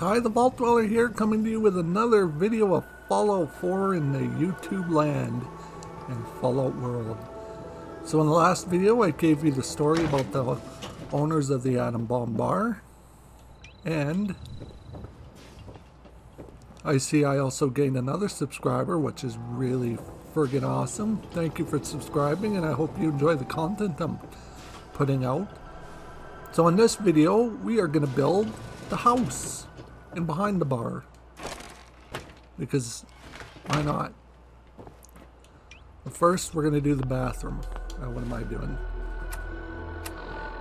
Ty the Vault Dweller here, coming to you with another video of Fallout 4 in the YouTube land and Fallout world. So in the last video I gave you the story about the owners of the Atom Bomb Bar, and I see I also gained another subscriber, which is really friggin' awesome. Thank you for subscribing, and I hope you enjoy the content I'm putting out. So in this video we are going to build the house in behind the bar, because why not? But first we're going to do the bathroom. What am I doing?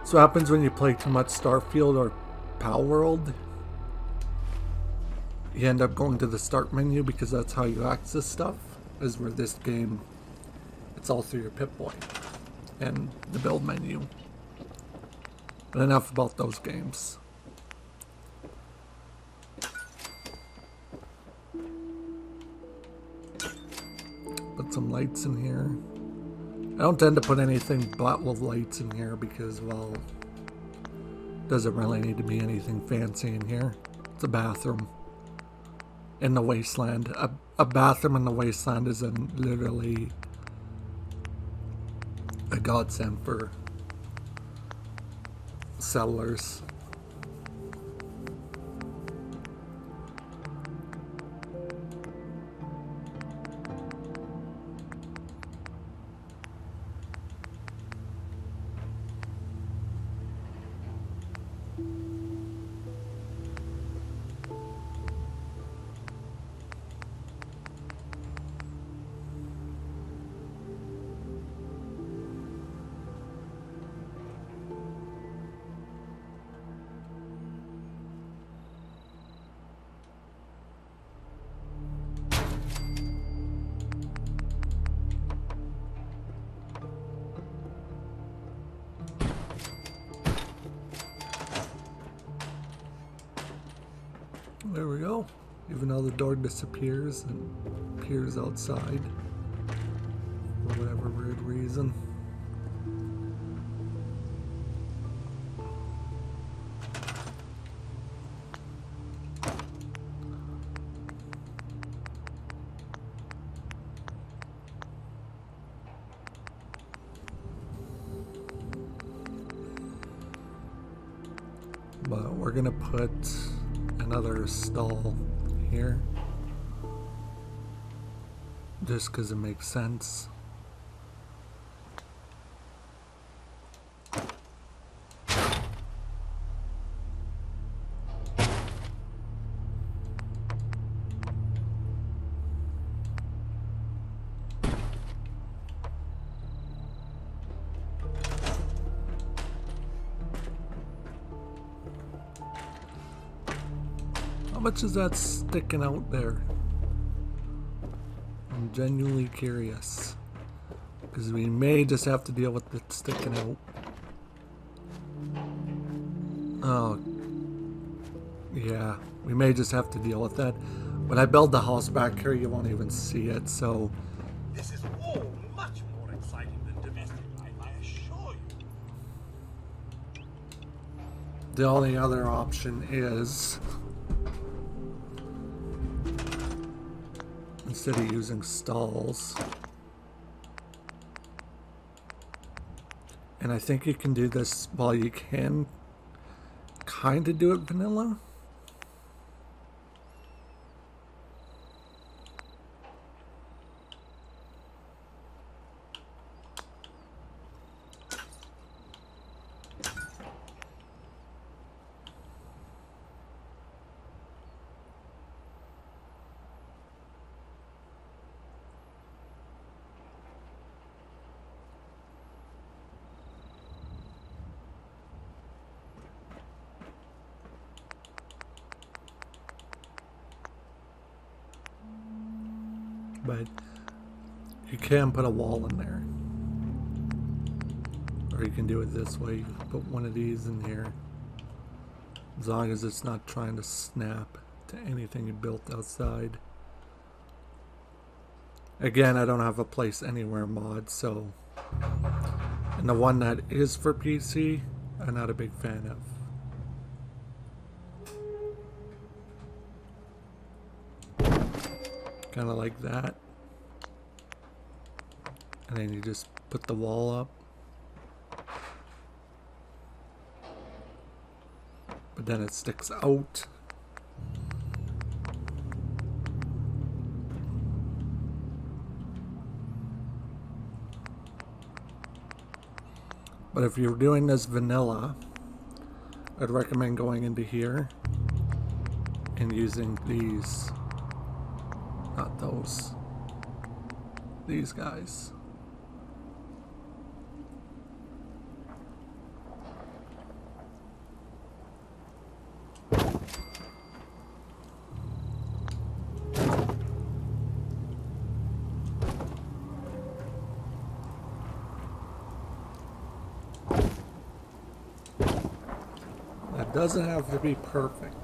So what happens when you play too much Starfield or Pal World? You end up going to the start menu, because that's how you access stuff. As where this game, it's all through your Pip-Boy and the build menu. But enough about those games. Put some lights in here. I don't tend to put anything but with lights in here because, well, doesn't really need to be anything fancy in here. It's a bathroom in the wasteland. A bathroom in the wasteland is literally a godsend for settlers. There we go. Even though the door disappears and appears outside for whatever weird reason. But we're gonna put another stall here just because it makes sense. How much is that sticking out there? I'm genuinely curious, because we may just have to deal with it sticking out. Oh, yeah, we may just have to deal with that. When I build the house back here, you won't even see it, so... This is all much more exciting than domestic life, I assure you. The only other option is, instead of using stalls, and I think you can do this, while you can kind of do it vanilla. But you can put a wall in there, or you can do it this way. You can put one of these in here, as long as it's not trying to snap to anything you built outside. Again, I don't have a place anywhere mod, so, and the one that is for PC, I'm not a big fan of. Kind of like that. And then you just put the wall up. But then it sticks out. But if you're doing this vanilla, I'd recommend going into here and using these, not those, these guys. That doesn't have to be perfect.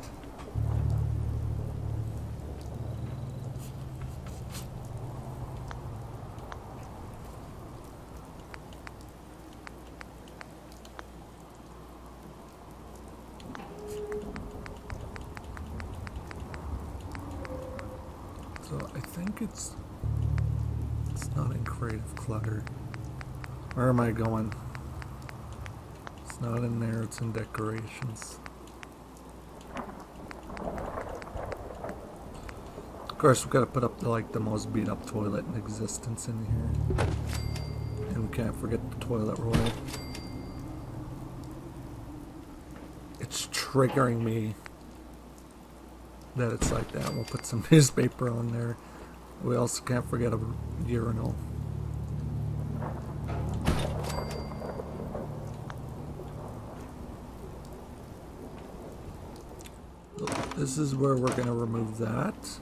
So I think it's not in creative clutter. Where am I going? It's not in there, it's in decorations. Of course, we've got to put up the most beat up toilet in existence in here. And we can't forget the toilet roll. It's triggering me that it's like that. We'll put some newspaper on there. We also can't forget a urinal. This is where we're going to remove that.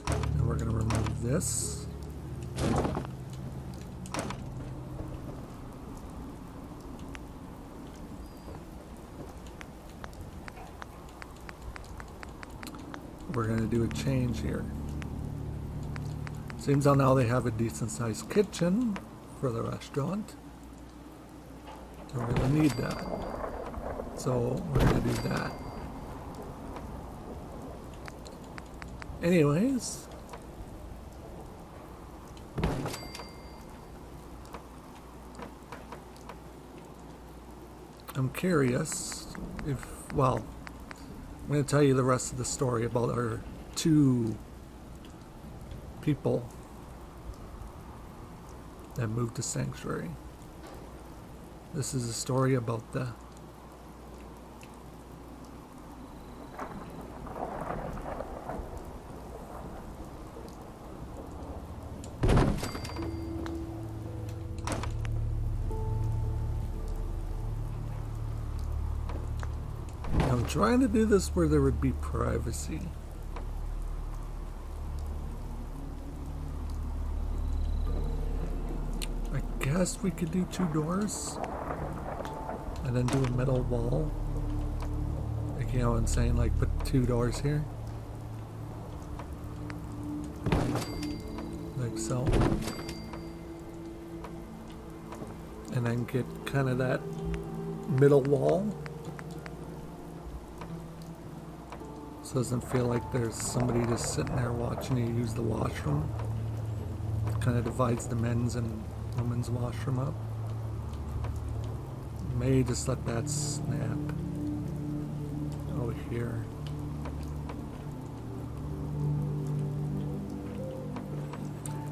And we're going to remove this. We're going to do a change here. Seems how now they have a decent sized kitchen for the restaurant. We're going to need that. So we're going to do that. Anyways, I'm curious if, well, I'm going to tell you the rest of the story about our two people that moved to Sanctuary. This is a story about the I'm trying to do this where there would be privacy. I guess we could do 2 doors and then do a metal wall. Like, you know what I'm saying? Like, put 2 doors here. Like so. And then get kind of that middle wall. So it doesn't feel like there's somebody just sitting there watching you use the washroom. It kind of divides the men's and women's washroom up. May just let that snap over here.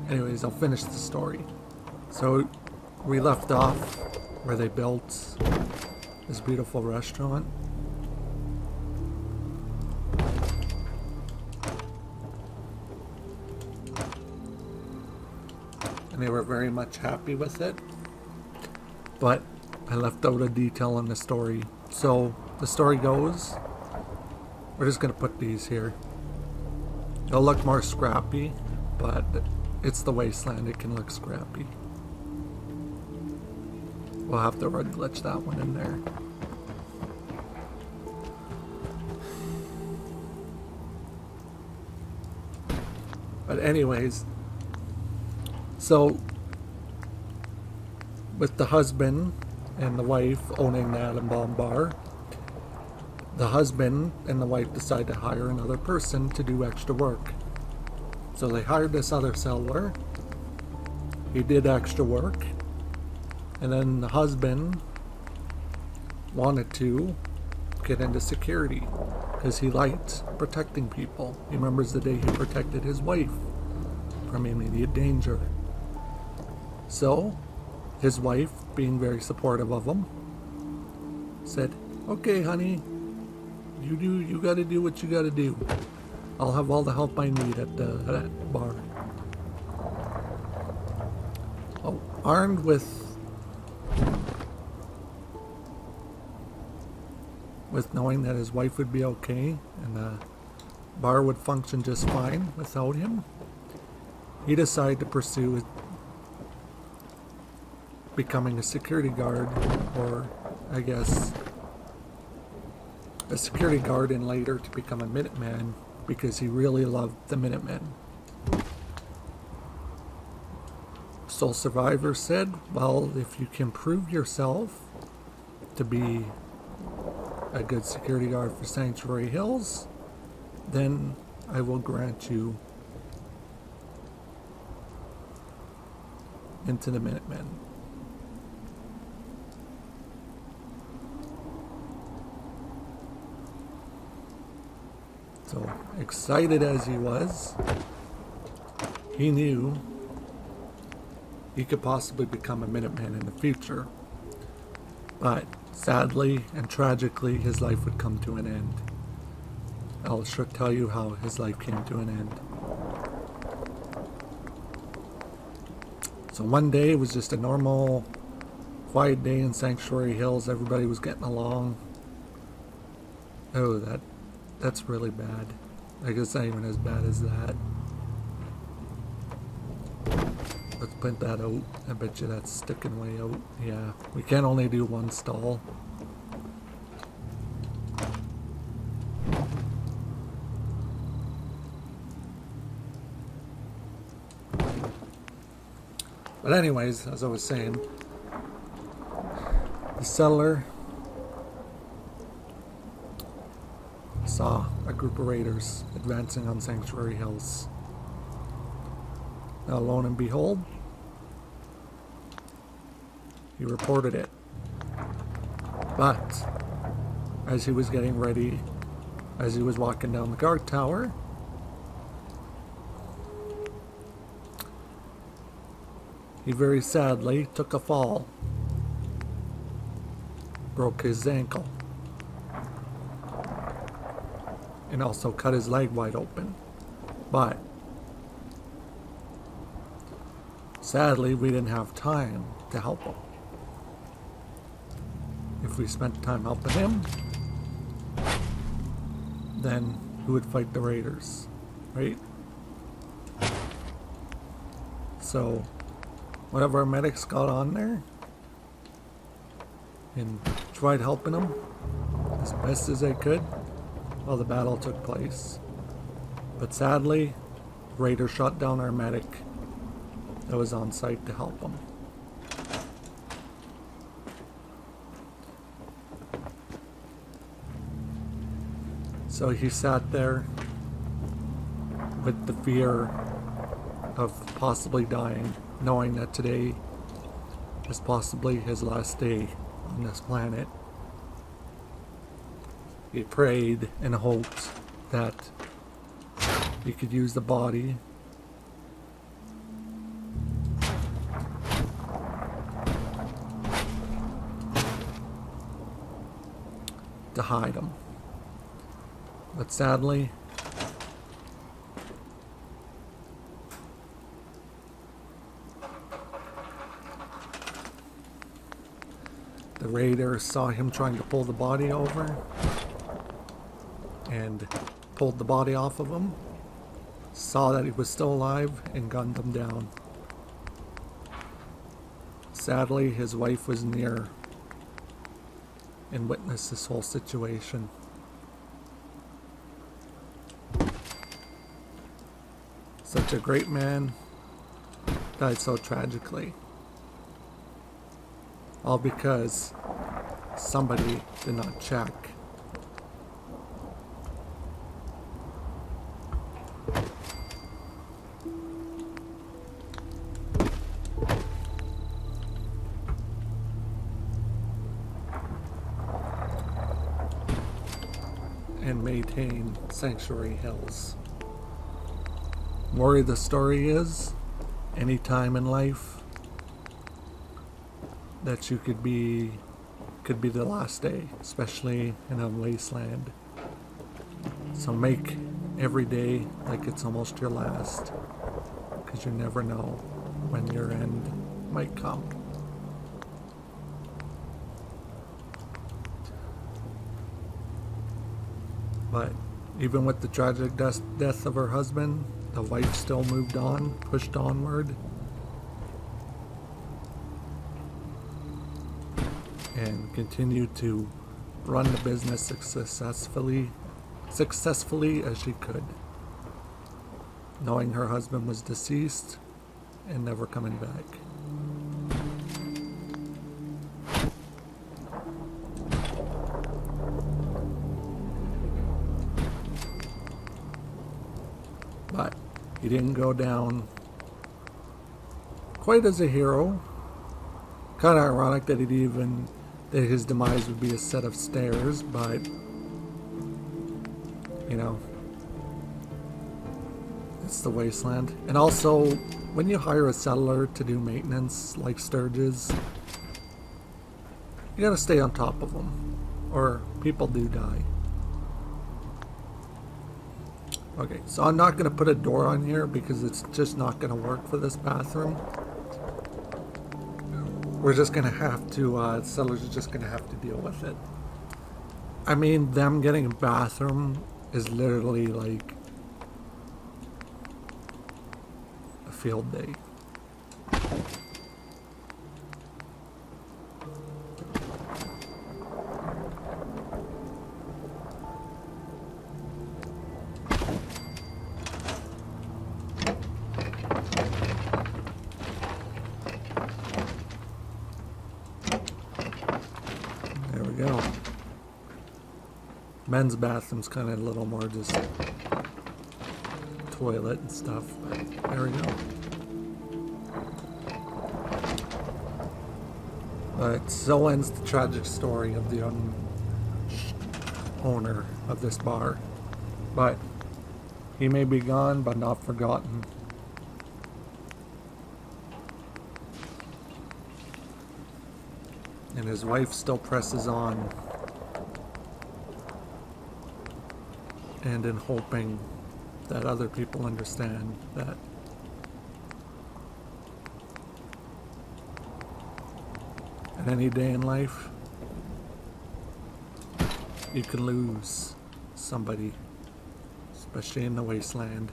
Anyways, I'll finish the story. So we left off where they built this beautiful restaurant. And they were very much happy with it, but I left out a detail in the story. So the story goes, we're just gonna put these here. They'll look more scrappy, but it's the wasteland, it can look scrappy. We'll have to red glitch that one in there. But anyways, so with the husband and the wife owning the Adam Bomb Bar, the husband and the wife decide to hire another person to do extra work. So they hired this other settler. He did extra work. And then the husband wanted to get into security because he liked protecting people. He remembers the day he protected his wife from immediate danger. So his wife, being very supportive of him, said, "Okay, honey, you gotta do what you gotta do. I'll have all the help I need at that bar." Oh, armed with knowing that his wife would be okay and the bar would function just fine without him, he decided to pursue becoming a security guard, or I guess a security guard, and later to become a Minuteman because he really loved the Minutemen. Sole Survivor said, "Well, if you can prove yourself to be a good security guard for Sanctuary Hills, then I will grant you into the Minutemen." So excited as he was, he knew he could possibly become a Minuteman in the future. But sadly and tragically, his life would come to an end. I'll sure tell you how his life came to an end. So one day, it was just a normal, quiet day in Sanctuary Hills. Everybody was getting along. Oh, that's really bad. I guess not even as bad as that. Let's print that out. I bet you that's sticking way out. Yeah, we can only do one stall. But anyways, as I was saying, the settler saw a group of raiders advancing on Sanctuary Hills. Now, lo and behold, he reported it. But as he was getting ready, as he was walking down the guard tower, he very sadly took a fall, broke his ankle, and also cut his leg wide open. But sadly, we didn't have time to help him. If we spent time helping him, then who would fight the raiders, right? So one of our medics got on there and tried helping him as best as they could while the battle took place. But sadly, the raiders shot down our medic that was on site to help him. So he sat there with the fear of possibly dying, knowing that today is possibly his last day on this planet. He prayed and hoped that he could use the body to hide him. But sadly, the raiders saw him trying to pull the body over and pulled the body off of him, saw that he was still alive, and gunned him down. Sadly, his wife was near and witnessed this whole situation. Such a great man died so tragically. All because somebody did not check. maintain Sanctuary Hills. Moral of the story is, any time in life that you could be the last day, especially in a wasteland. So make every day like it's almost your last, because you never know when your end might come. But even with the tragic death of her husband, the wife still moved on, pushed onward, and continued to run the business successfully as she could, knowing her husband was deceased and never coming back. But he didn't go down quite as a hero. Kind of ironic that that his demise would be a set of stairs, but you know, it's the wasteland. And also, when you hire a settler to do maintenance like Sturgis, you gotta stay on top of them, or people do die. Okay, so I'm not gonna put a door on here because it's just not gonna work for this bathroom. We're just gonna have to, settlers are just gonna have to deal with it. I mean, them getting a bathroom is literally like a field day. There we go. Men's bathroom's kind of a little more just toilet and stuff, but there we go. But so ends the tragic story of the owner of this bar. But he may be gone, but not forgotten. And his wife still presses on, and in hoping that other people understand that at any day in life you can lose somebody, especially in the wasteland.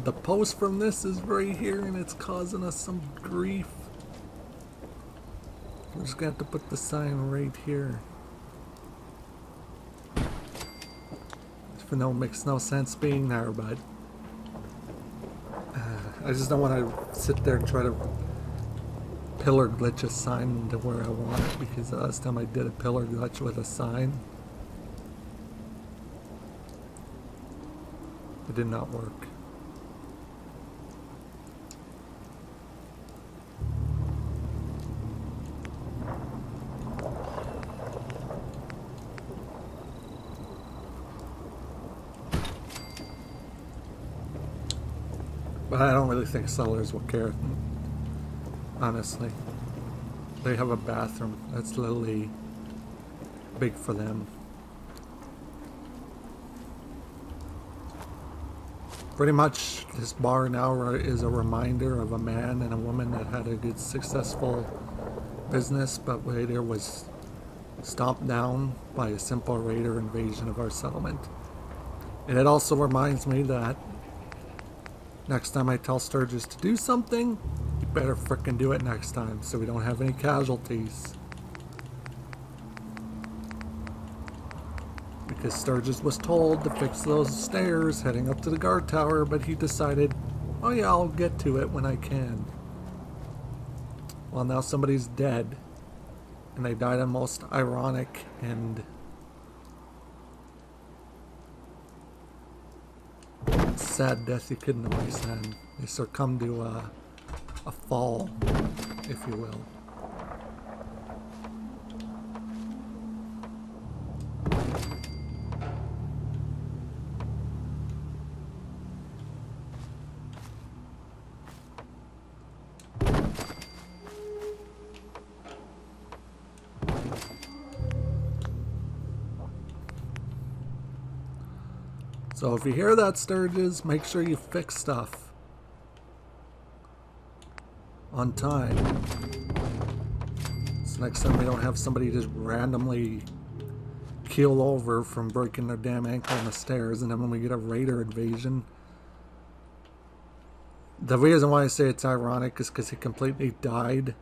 The post from this is right here, and it's causing us some grief. We're just gonna have to put the sign right here. Even though it makes no sense being there, but I just don't want to sit there and try to pillar glitch a sign to where I want it, because the last time I did a pillar glitch with a sign, it did not work. But I don't really think sellers will care, honestly. They have a bathroom that's literally big for them. Pretty much this bar now is a reminder of a man and a woman that had a good successful business, but later was stomped down by a simple raider invasion of our settlement. And it also reminds me that next time I tell Sturgis to do something, you better frickin' do it next time so we don't have any casualties. Because Sturgis was told to fix those stairs heading up to the guard tower, but he decided, oh yeah, I'll get to it when I can. Well, now somebody's dead, and they died a most ironic and sad death you couldn't understand. They succumb to a fall, if you will. So if you hear that, Sturges, make sure you fix stuff on time. So next time we don't have somebody just randomly keel over from breaking their damn ankle on the stairs, and then when we get a raider invasion. The reason why I say it's ironic is because he completely died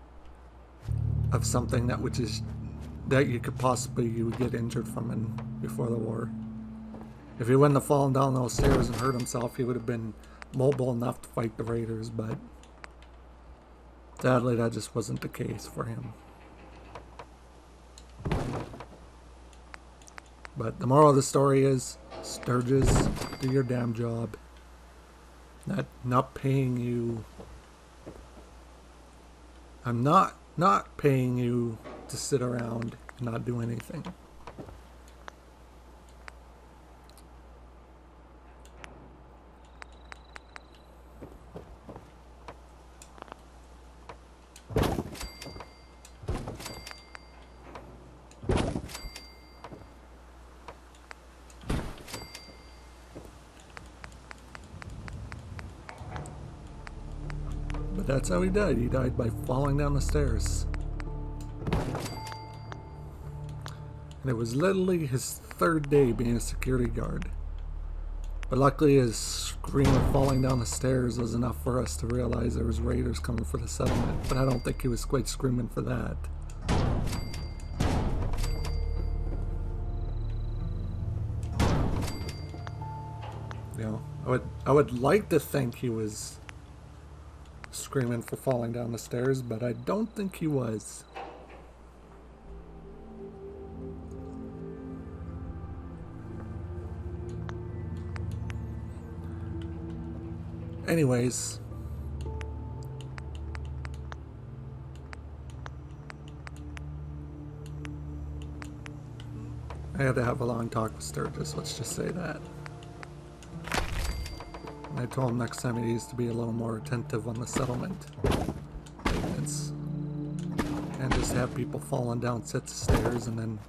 of something that you could possibly you would get injured from before the war. If he wouldn't have fallen down those stairs and hurt himself, he would have been mobile enough to fight the raiders, but sadly that just wasn't the case for him. But the moral of the story is, Sturges, do your damn job. Not paying you. I'm not paying you to sit around and not do anything. But that's how he died. He died by falling down the stairs. And it was literally his third day being a security guard. But luckily his scream of falling down the stairs was enough for us to realize there was raiders coming for the settlement. But I don't think he was quite screaming for that. You know, I would like to think he was screaming for falling down the stairs, but I don't think he was. Anyways, I had to have a long talk with Sturges, let's just say that. And I told him next time he needs to be a little more attentive on the settlement maintenance. And just have people falling down sets of stairs, and then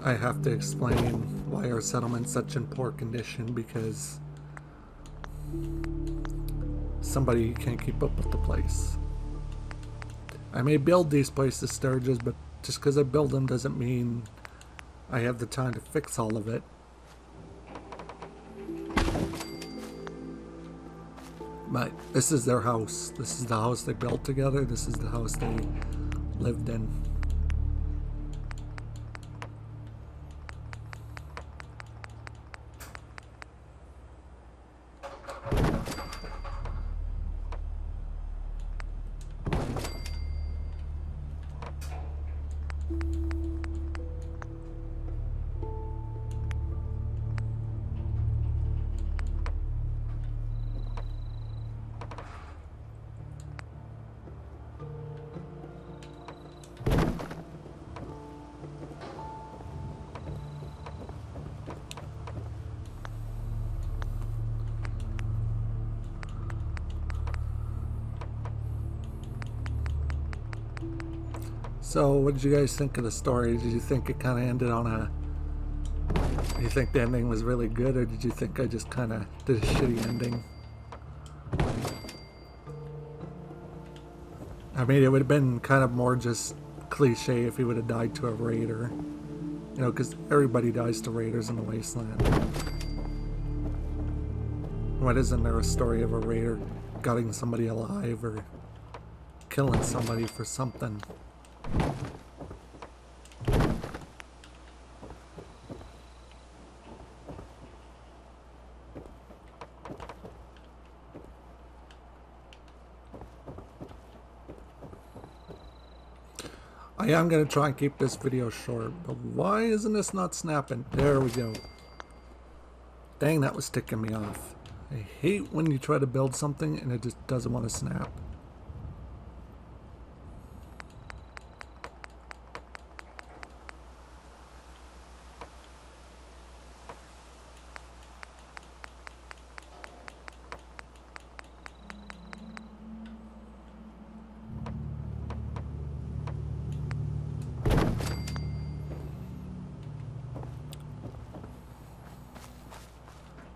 I have to explain why our settlement's such in poor condition, because somebody can't keep up with the place. I may build these places, Sturges, but just because I build them doesn't mean I have the time to fix all of it. But this is their house. This is the house they built together. This is the house they lived in. So, what did you guys think of the story? Did you think it kind of ended on a... Do you think the ending was really good, or did you think I just kind of did a shitty ending? I mean, it would have been kind of more just cliche if he would have died to a raider. You know, because everybody dies to raiders in the wasteland. What, isn't there a story of a raider gutting somebody alive or killing somebody for something? I am going to try and keep this video short, but why isn't this not snapping? There we go. Dang, that was ticking me off. I hate when you try to build something and it just doesn't want to snap.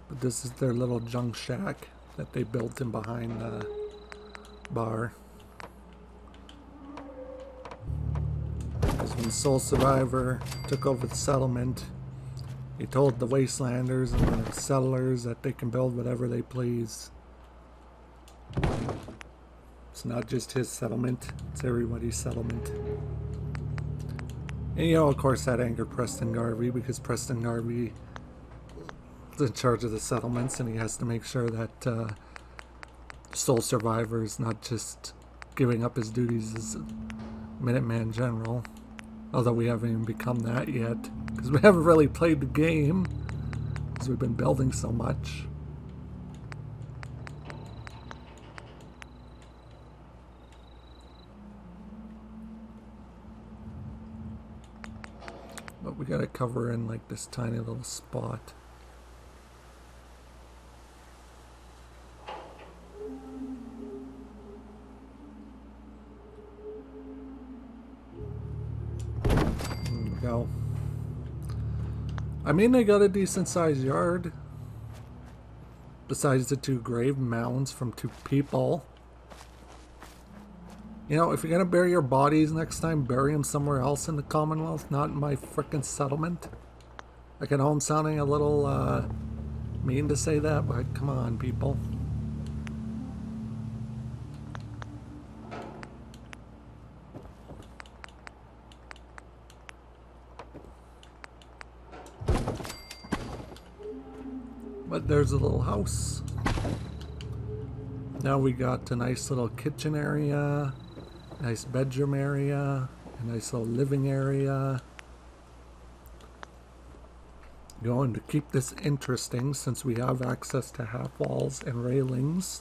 But this is their little junk shack that they built in behind the bar. Because when Soul Survivor took over the settlement, he told the Wastelanders and the settlers that they can build whatever they please. It's not just his settlement, it's everybody's settlement. And of course that angered Preston Garvey, because Preston Garvey is in charge of the settlements and he has to make sure that Soul Survivor is not just giving up his duties as Minuteman General. Although we haven't even become that yet, because we haven't really played the game, because we've been building so much. But we gotta cover in like this tiny little spot. Go. I mean, they got a decent sized yard. Besides the 2 grave mounds from 2 people. You know, if you're gonna bury your bodies next time, bury them somewhere else in the Commonwealth, not in my frickin' settlement. I know I'm sounding a little mean to say that, but come on, people. But there's a little house. Now we got a nice little kitchen area, nice bedroom area, a nice little living area. Going to keep this interesting, since we have access to half walls and railings,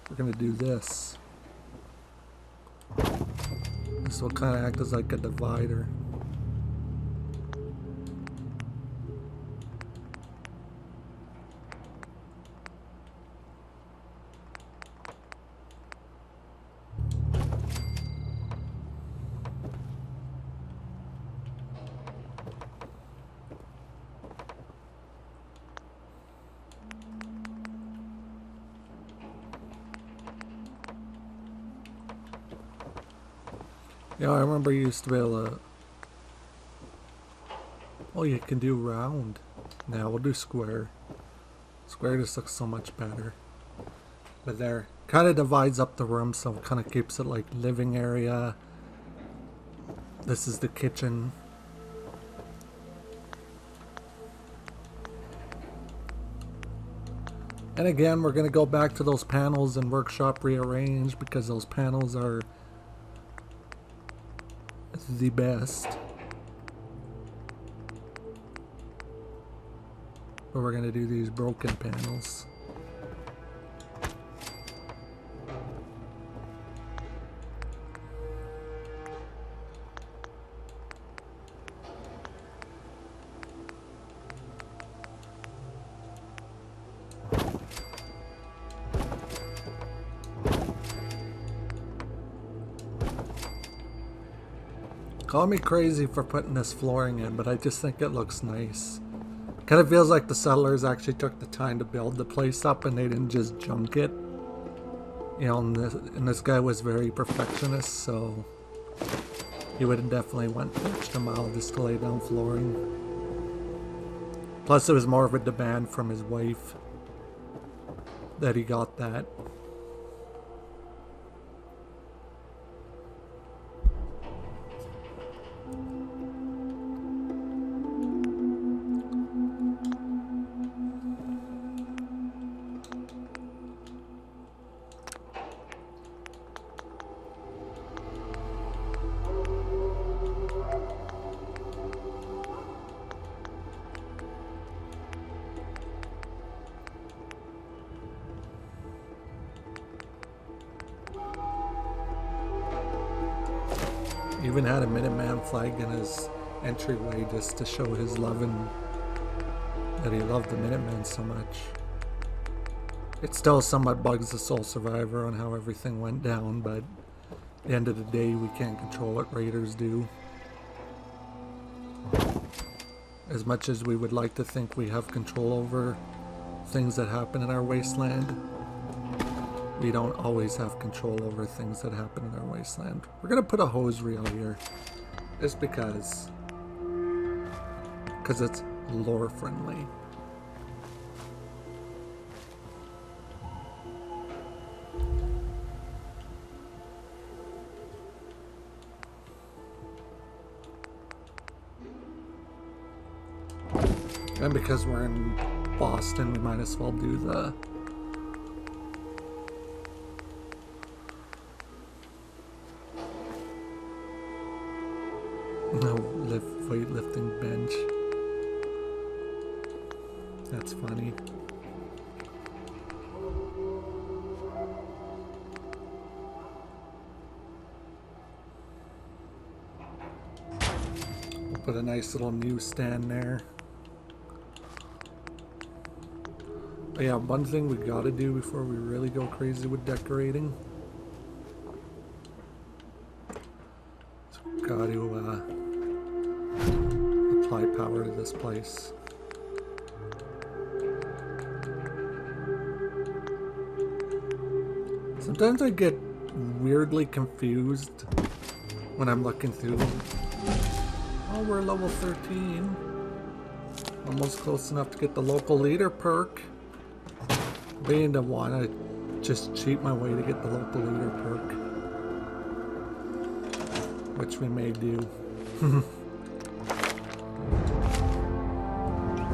we're going to do this. This will kind of act as like a divider. Yeah, I remember you used to be able to... Oh, you can do round. Now we'll do square. Square just looks so much better. But there, kind of divides up the room, so it kind of keeps it like living area. This is the kitchen. And again, we're going to go back to those panels and workshop rearrange, because those panels are the best. But we're going to do these broken panels. Call me crazy for putting this flooring in, but I just think it looks nice. Kind of feels like the settlers actually took the time to build the place up and they didn't just junk it. You know, and this guy was very perfectionist, so he would have definitely went an extra mile just to lay down flooring. Plus it was more of a demand from his wife that he got that. Even had a Minuteman flag in his entryway just to show his love and that he loved the Minutemen so much. It still somewhat bugs the Soul Survivor on how everything went down, but at the end of the day, we can't control what raiders do. As much as we would like to think we have control over things that happen in our wasteland, we don't always have control over things that happen in our wasteland. We're gonna put a hose reel here, just because it's lore friendly. And because we're in Boston, we might as well do the weightlifting bench. That's funny. We'll put a nice little newsstand there. But yeah, one thing we gotta do before we really go crazy with decorating. So we gotta apply power to this place. Sometimes I get weirdly confused when I'm looking through them. Oh, we're level 13. Almost close enough to get the local leader perk. Being to want to just cheat my way to get the local leader perk, which we may do.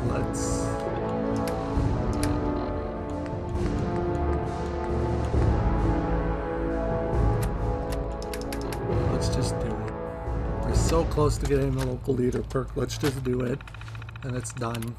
Let's just do it. We're so close to getting the local leader perk. Let's just do it, and it's done.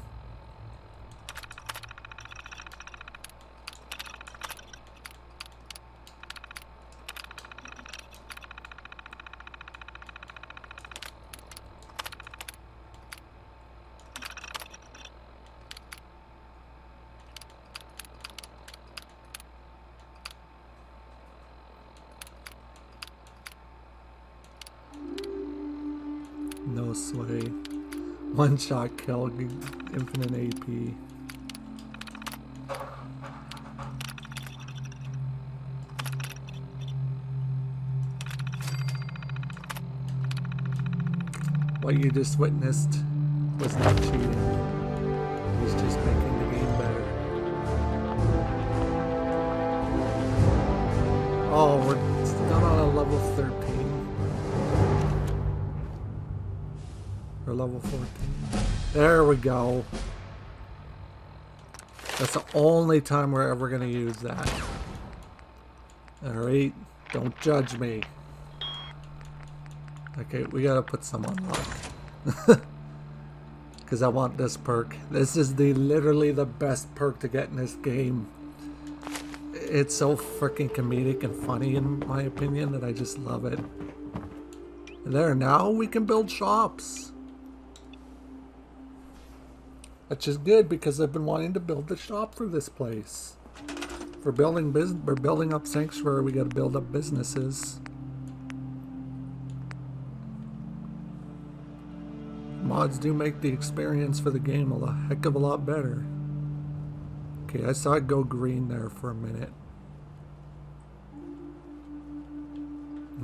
No sway. One shot kill, infinite AP. What you just witnessed was not cheating. It was just making the game better. Oh, we're still on a level 13. Or level 14. There we go. That's the only time we're ever going to use that. Alright, don't judge me. Okay, we gotta put some on luck. Because I want this perk. This is literally the best perk to get in this game. It's so freaking comedic and funny in my opinion that I just love it. There, now we can build shops. Which is good because I've been wanting to build the shop for this place. For building business, we're building up Sanctuary, we gotta build up businesses. Mods do make the experience for the game a heck of a lot better. Okay, I saw it go green there for a minute.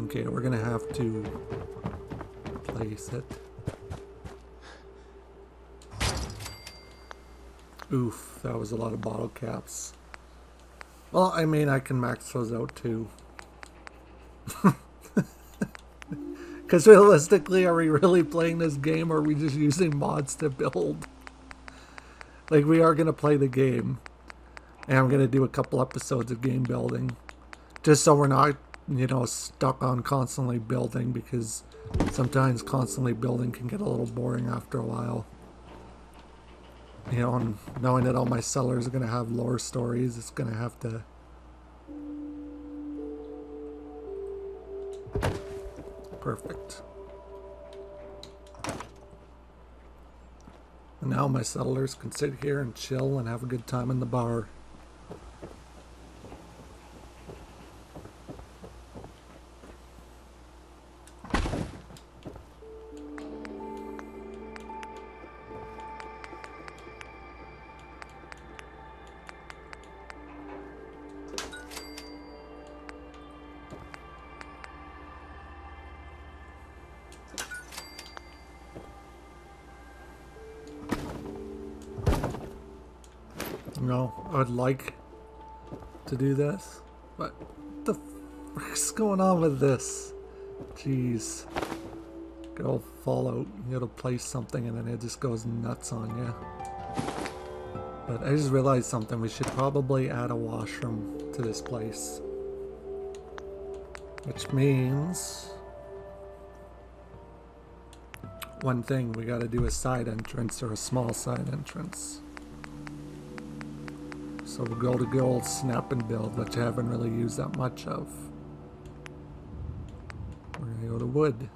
Okay, we're gonna have to place it. Oof, that was a lot of bottle caps. Well, I mean, I can max those out too. Because realistically, are we really playing this game or are we just using mods to build? Like, we are going to play the game. And I'm going to do a couple episodes of game building. Just so we're not, you know, stuck on constantly building. Because sometimes constantly building can get a little boring after a while. You know, and knowing that all my sellers are going to have lore stories, it's going to have to... Perfect. And now my settlers can sit here and chill and have a good time in the bar. No, I would like to do this, but what the frick's going on with this? Jeez. Go Fallout, you gotta place something and then it just goes nuts on you. But I just realized something, we should probably add a washroom to this place. Which means... one thing, we gotta do a side entrance or a small side entrance. So we'll go to good old snap and build, which I haven't really used that much of. We're gonna go to wood.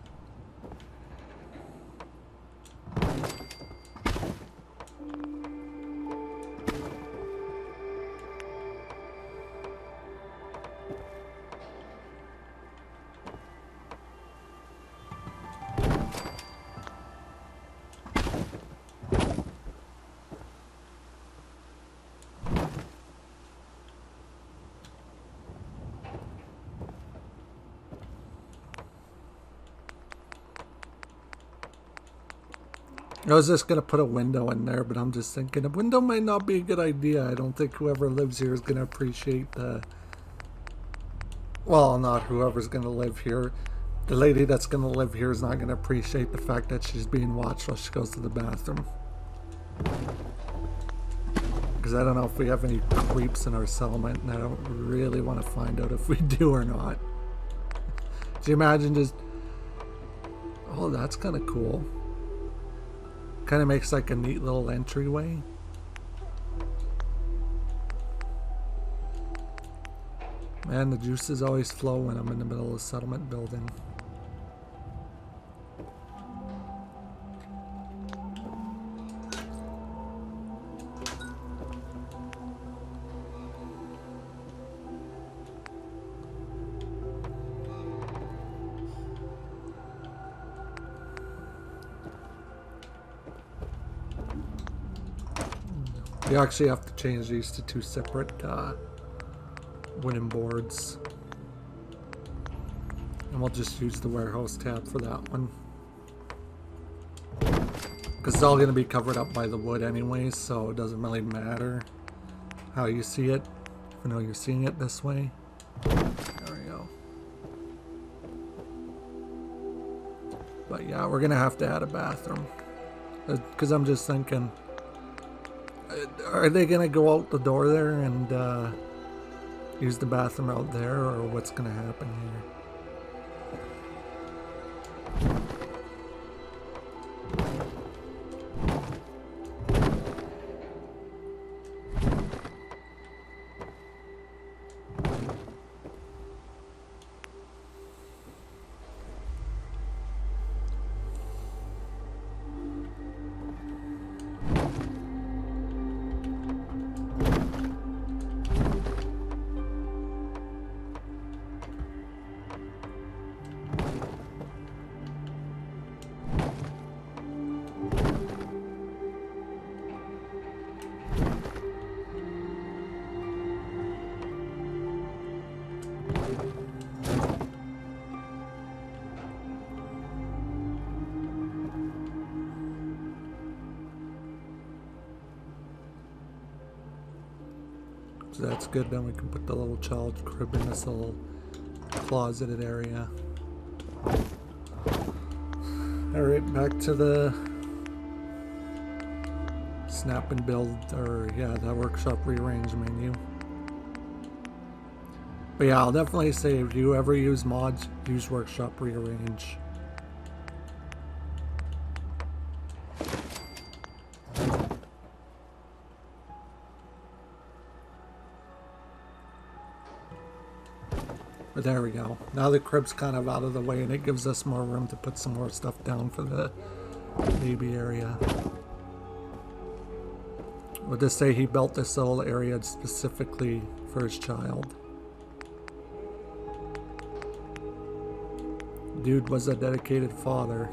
I was just going to put a window in there, but I'm just thinking a window might not be a good idea. I don't think whoever lives here is going to appreciate the... Well, not whoever's going to live here. The lady that's going to live here is not going to appreciate the fact that she's being watched while she goes to the bathroom. Because I don't know if we have any creeps in our settlement, and I don't really want to find out if we do or not. Do you imagine just... Oh, that's kind of cool. Kind of makes like a neat little entryway. Man, the juices always flow when I'm in the middle of a settlement building. You actually have to change these to two separate wooden boards. And we'll just use the warehouse tab for that one. Because it's all going to be covered up by the wood anyways, so it doesn't really matter how you see it. I know you're seeing it this way. There we go. But yeah, we're going to have to add a bathroom. Because I'm just thinking... Are they going to go out the door there and use the bathroom out there, or what's going to happen here? So that's good, then we can put the little child's crib in this little closeted area. Alright, back to the snap and build, or yeah, the workshop rearrange menu. But yeah, I'll definitely say if you ever use mods, use workshop rearrange. But there we go. Now the crib's kind of out of the way and it gives us more room to put some more stuff down for the baby area. We'll just say he built this little area specifically for his child. Dude was a dedicated father.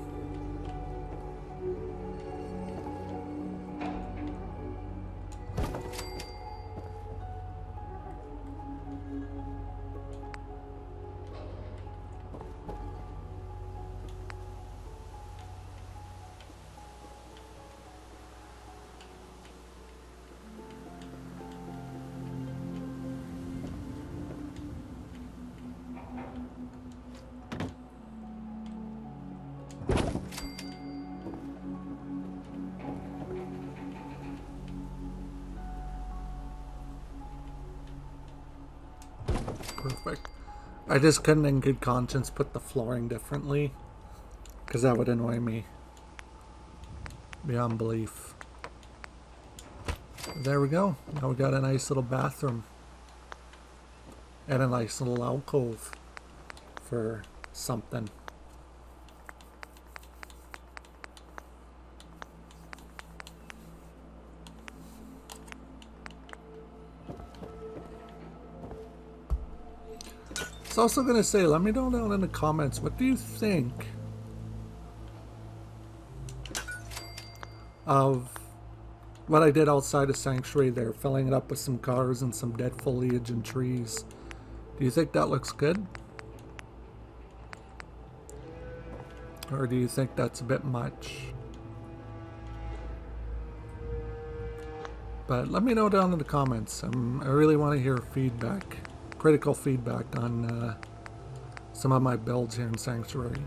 Perfect. I just couldn't in good conscience put the flooring differently, because that would annoy me beyond belief. There we go. Now we got a nice little bathroom and a nice little alcove for something. I was also going to say, let me know down in the comments, what do you think of what I did outside of Sanctuary there, filling it up with some cars and some dead foliage and trees? Do you think that looks good? Or do you think that's a bit much? But let me know down in the comments. I really want to hear feedback. Critical feedback on some of my builds here in Sanctuary.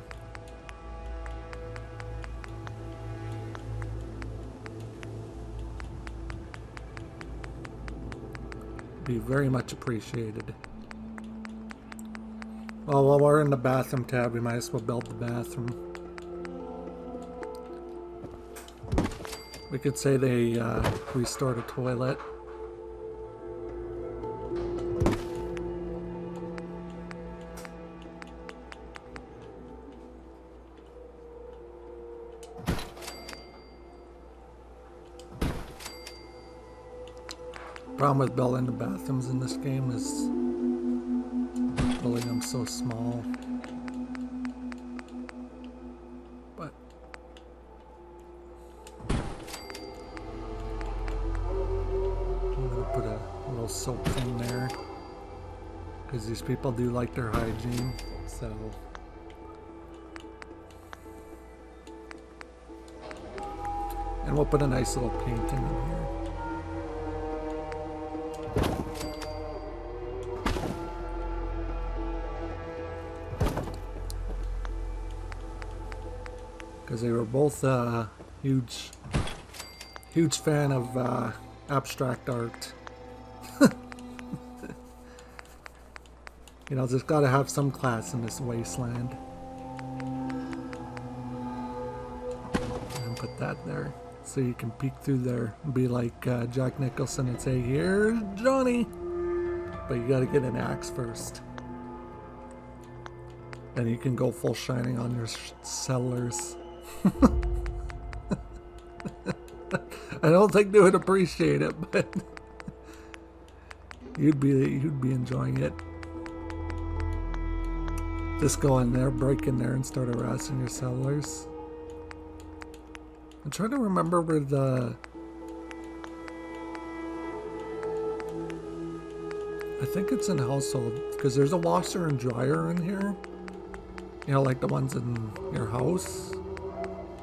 Be very much appreciated. Well, while we're in the bathroom tab, we might as well build the bathroom. We could say they restored a toilet. Problem with building the bathrooms in this game is building them so small. But I'm gonna put a little soap thing there because these people do like their hygiene. So and we'll put a nice little painting in here. Because they were both huge fan of abstract art. You know, just gotta have some class in this wasteland. And put that there, so you can peek through there and be like Jack Nicholson and say, "Here's Johnny." But you gotta get an axe first. Then you can go full shining on your settlers. I don't think they would appreciate it, but you'd be enjoying it. Just go in there, break in there, and start harassing your settlers. I'm trying to remember where I think it's in household, because there's a washer and dryer in here. You know, like the ones in your house.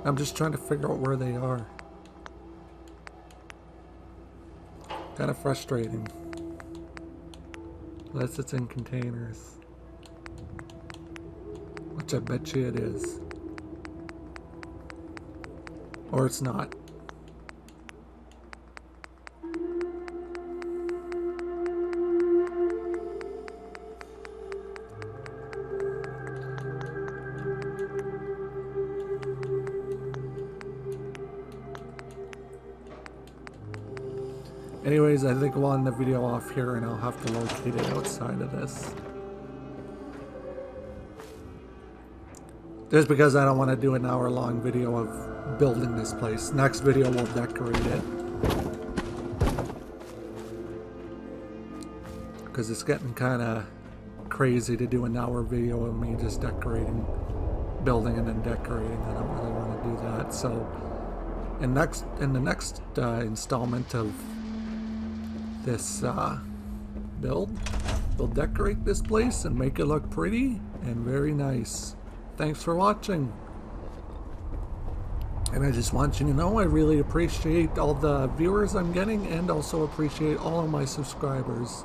I'm just trying to figure out where they are. Kind of frustrating. Unless it's in containers. Which I bet you it is. Or it's not. Anyways, I think we'll end the video off here and I'll have to locate it outside of this. Just because I don't want to do an hour-long video of building this place. Next video we'll decorate it. Because it's getting kind of crazy to do an hour video of me just decorating, building and then decorating. I don't really want to do that. So in the next installment of this build, we'll decorate this place and make it look pretty and very nice. Thanks for watching. And I just want you to know I really appreciate all the viewers I'm getting and also appreciate all of my subscribers.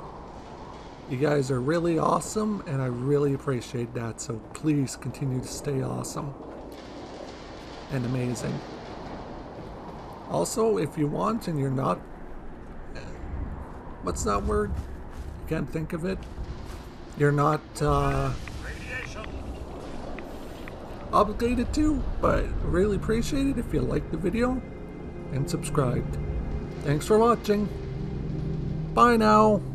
You guys are really awesome and I really appreciate that. So please continue to stay awesome and amazing. Also, if you want and you're not, what's that word? I can't think of it. You're not obligated to, but really appreciate it if you like the video and subscribed. Thanks for watching. Bye now.